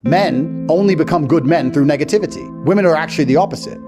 Men only become good men through negativity. Women are actually the opposite.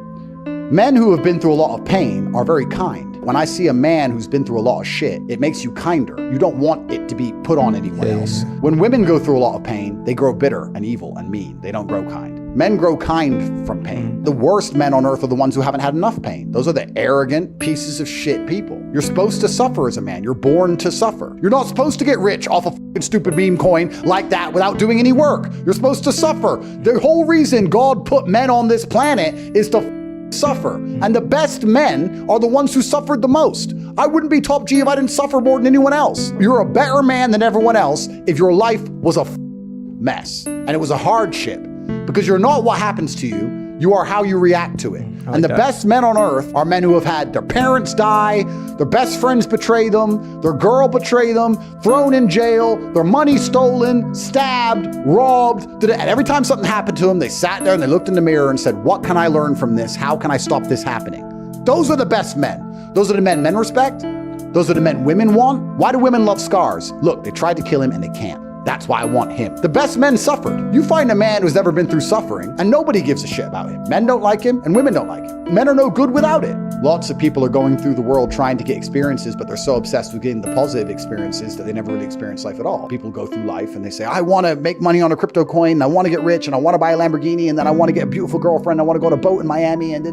Men who have been through a lot of pain are very kind. When I see a man who's been through a lot of shit, it makes you kinder. You don't want it to be put on anyone else. When women go through a lot of pain, they grow bitter and evil and mean. They don't grow kind. Men grow kind from pain. The worst men on earth are the ones who haven't had enough pain. Those are the arrogant pieces of shit people. You're supposed to suffer as a man. You're born to suffer. You're not supposed to get rich off a fucking stupid meme coin like that without doing any work. You're supposed to suffer. The whole reason God put men on this planet is to suffer. And the best men are the ones who suffered the most. I wouldn't be top G if I didn't suffer more than anyone else. You're a better man than everyone else if your life was a mess and it was a hardship, because you're not what happens to you, you are how you react to it. And the best men on earth are men who have had their parents die, their best friends betray them, their girl betray them, thrown in jail, their money stolen, stabbed, robbed. And every time something happened to them, they sat there and they looked in the mirror and said, what can I learn from this? How can I stop this happening? Those are the best men. Those are the men respect. Those are the men women want. Why do women love scars? Look, they tried to kill him and they can't. That's why I want him. The best men suffered. You find a man who's never been through suffering and nobody gives a shit about him. Men don't like him and women don't like him. Men are no good without it. Lots of people are going through the world trying to get experiences, but they're so obsessed with getting the positive experiences that they never really experience life at all. People go through life and they say, I want to make money on a crypto coin, and I want to get rich, and I want to buy a Lamborghini, and then I want to get a beautiful girlfriend, I want to go on a boat in Miami, and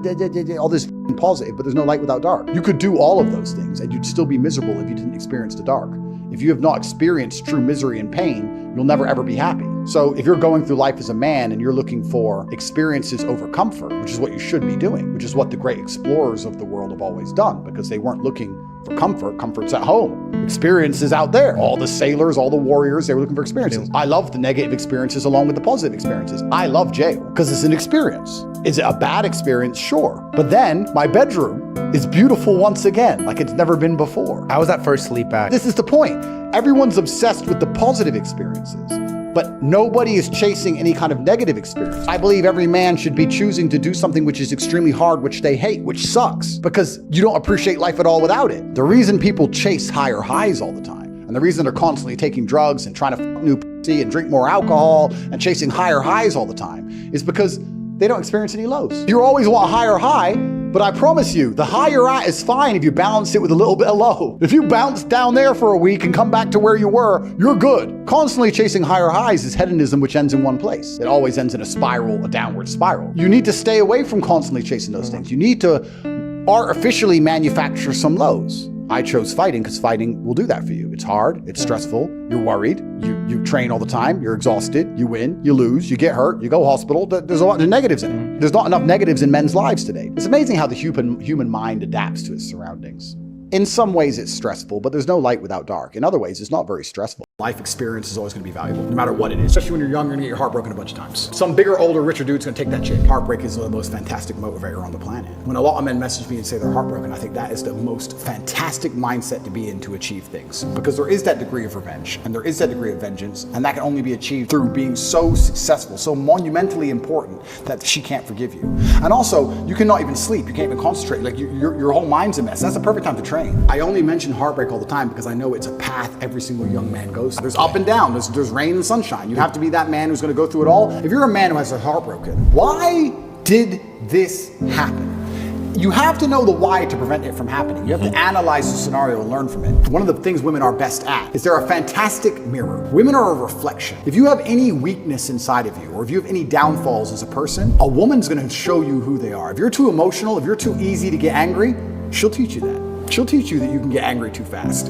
all this positive, but there's no light without dark. You could do all of those things and you'd still be miserable if you didn't experience the dark. If you have not experienced true misery and pain, you'll never ever be happy. So if you're going through life as a man and you're looking for experiences over comfort, which is what you should be doing, which is what the great explorers of the world have always done, because they weren't looking for comfort. Comfort's at home. Experiences out there. All the sailors, all the warriors, they were looking for experiences. I love the negative experiences along with the positive experiences. I love jail because it's an experience. Is it a bad experience? Sure. But then my bedroom is beautiful once again, like it's never been before. How was that first sleep back? This is the point. Everyone's obsessed with the positive experiences, but nobody is chasing any kind of negative experience. I believe every man should be choosing to do something which is extremely hard, which they hate, which sucks, because you don't appreciate life at all without it. The reason people chase higher highs all the time, and the reason they're constantly taking drugs and trying to fuck new pussy and drink more alcohol and chasing higher highs all the time, is because they don't experience any lows. You always want a higher high, but I promise you, the high you're at is fine if you balance it with a little bit of low. If you bounce down there for a week and come back to where you were, you're good. Constantly chasing higher highs is hedonism, which ends in one place. It always ends in a spiral, a downward spiral. You need to stay away from constantly chasing those things. You need to artificially manufacture some lows. I chose fighting because fighting will do that for you. It's hard, it's stressful, you're worried, you train all the time, you're exhausted, you win, you lose, you get hurt, you go hospital. There's a lot of negatives in it. There's not enough negatives in men's lives today. It's amazing how the human mind adapts to its surroundings. In some ways it's stressful, but there's no light without dark. In other ways, it's not very stressful. Life experience is always going to be valuable, no matter what it is. Especially when you're young, you're going to get your heart broken a bunch of times. Some bigger, older, richer dude's going to take that chick. Heartbreak is the most fantastic motivator on the planet. When a lot of men message me and say they're heartbroken, I think that is the most fantastic mindset to be in to achieve things. Because there is that degree of revenge, and there is that degree of vengeance, and that can only be achieved through being so successful, so monumentally important that she can't forgive you. And also, you cannot even sleep, you can't even concentrate, like your whole mind's a mess. That's the perfect time to train. I only mention heartbreak all the time because I know it's a path every single young man goes through. There's up and down, there's rain and sunshine. You have to be that man who's gonna go through it all. If you're a man who has a heart broken, why did this happen? You have to know the why to prevent it from happening. You have to analyze the scenario and learn from it. One of the things women are best at is they're a fantastic mirror. Women are a reflection. If you have any weakness inside of you, or if you have any downfalls as a person, a woman's gonna show you who they are. If you're too emotional, if you're too easy to get angry, she'll teach you that. She'll teach you that you can get angry too fast.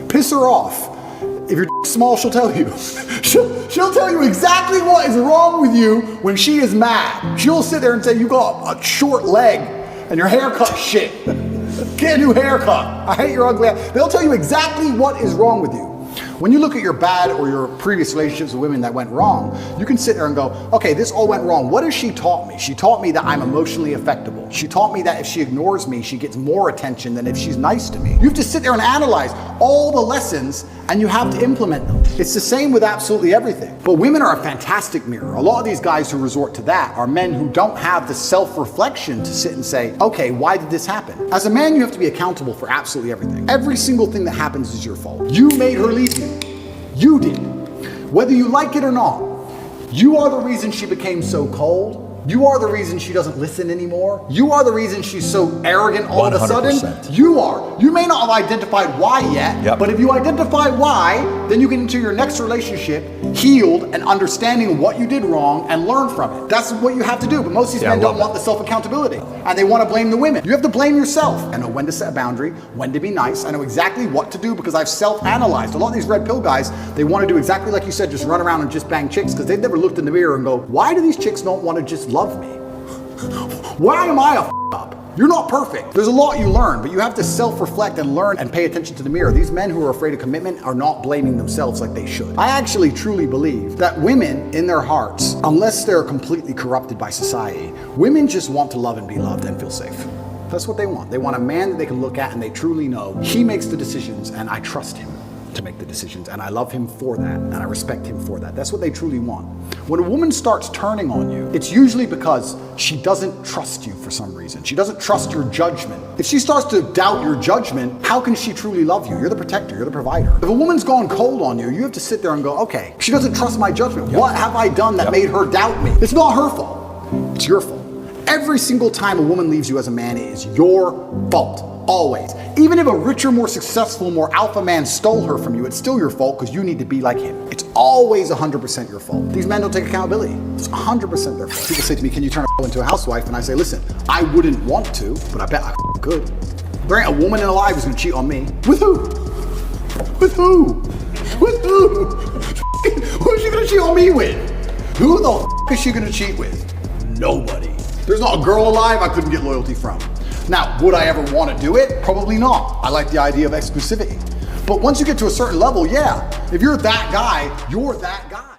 Piss her off. If you're small, she'll tell you. She'll tell you exactly what is wrong with you when she is mad. She'll sit there and say, you got a short leg and your haircut shit. Get a new haircut. I hate your ugly ass. They'll tell you exactly what is wrong with you. When you look at your bad or your previous relationships with women that went wrong, you can sit there and go, okay, this all went wrong. What has she taught me? She taught me that I'm emotionally affectable. She taught me that if she ignores me, she gets more attention than if she's nice to me. You have to sit there and analyze all the lessons and you have to implement them. It's the same with absolutely everything. But women are a fantastic mirror. A lot of these guys who resort to that are men who don't have the self-reflection to sit and say, okay, why did this happen? As a man, you have to be accountable for absolutely everything. Every single thing that happens is your fault. You made her leave you. You did. Whether you like it or not, You are the reason she became so cold. You are the reason she doesn't listen anymore. You are the reason she's so arrogant all of a sudden. 100%. You are. You may not have identified why yet, but if you identify why, then you get into your next relationship healed and understanding what you did wrong and learn from it. That's what you have to do. But most of these men don't want the self-accountability and they want to blame the women. You have to blame yourself. I know when to set a boundary, when to be nice. I know exactly what to do because I've self-analyzed. A lot of these red pill guys, they want to do exactly like you said, just run around and just bang chicks because they've never looked in the mirror and go, why do these chicks don't want to just love me? Why am I a up? You're not perfect. There's a lot you learn, but you have to self-reflect and learn and pay attention to the mirror. These men who are afraid of commitment are not blaming themselves like they should. I actually truly believe that women in their hearts, unless they're completely corrupted by society, women just want to love and be loved and feel safe. That's what they want. They want a man that they can look at and they truly know he makes the decisions and I trust him to make the decisions and I love him for that and I respect him for that. That's what they truly want. When a woman starts turning on you, it's usually because she doesn't trust you for some reason. She doesn't trust your judgment. If she starts to doubt your judgment, how can she truly love you? You're the protector, you're the provider. If a woman's gone cold on you, you have to sit there and go, okay, she doesn't trust my judgment. What have I done that made her doubt me? It's not her fault, it's your fault. Every single time a woman leaves you as a man, it is your fault. Always. Even if a richer, more successful, more alpha man stole her from you, it's still your fault because you need to be like him. It's always 100% your fault. These men don't take accountability. It's 100% their fault. People say to me, can you turn a into a housewife? And I say, listen, I wouldn't want to, but I bet I could. There ain't a woman alive who's gonna cheat on me. With who? With who? With who? Who is she gonna cheat on me with? Who the is she gonna cheat with? Nobody. There's not a girl alive I couldn't get loyalty from. Now, would I ever want to do it? Probably not. I like the idea of exclusivity. But once you get to a certain level, yeah, if you're that guy, you're that guy.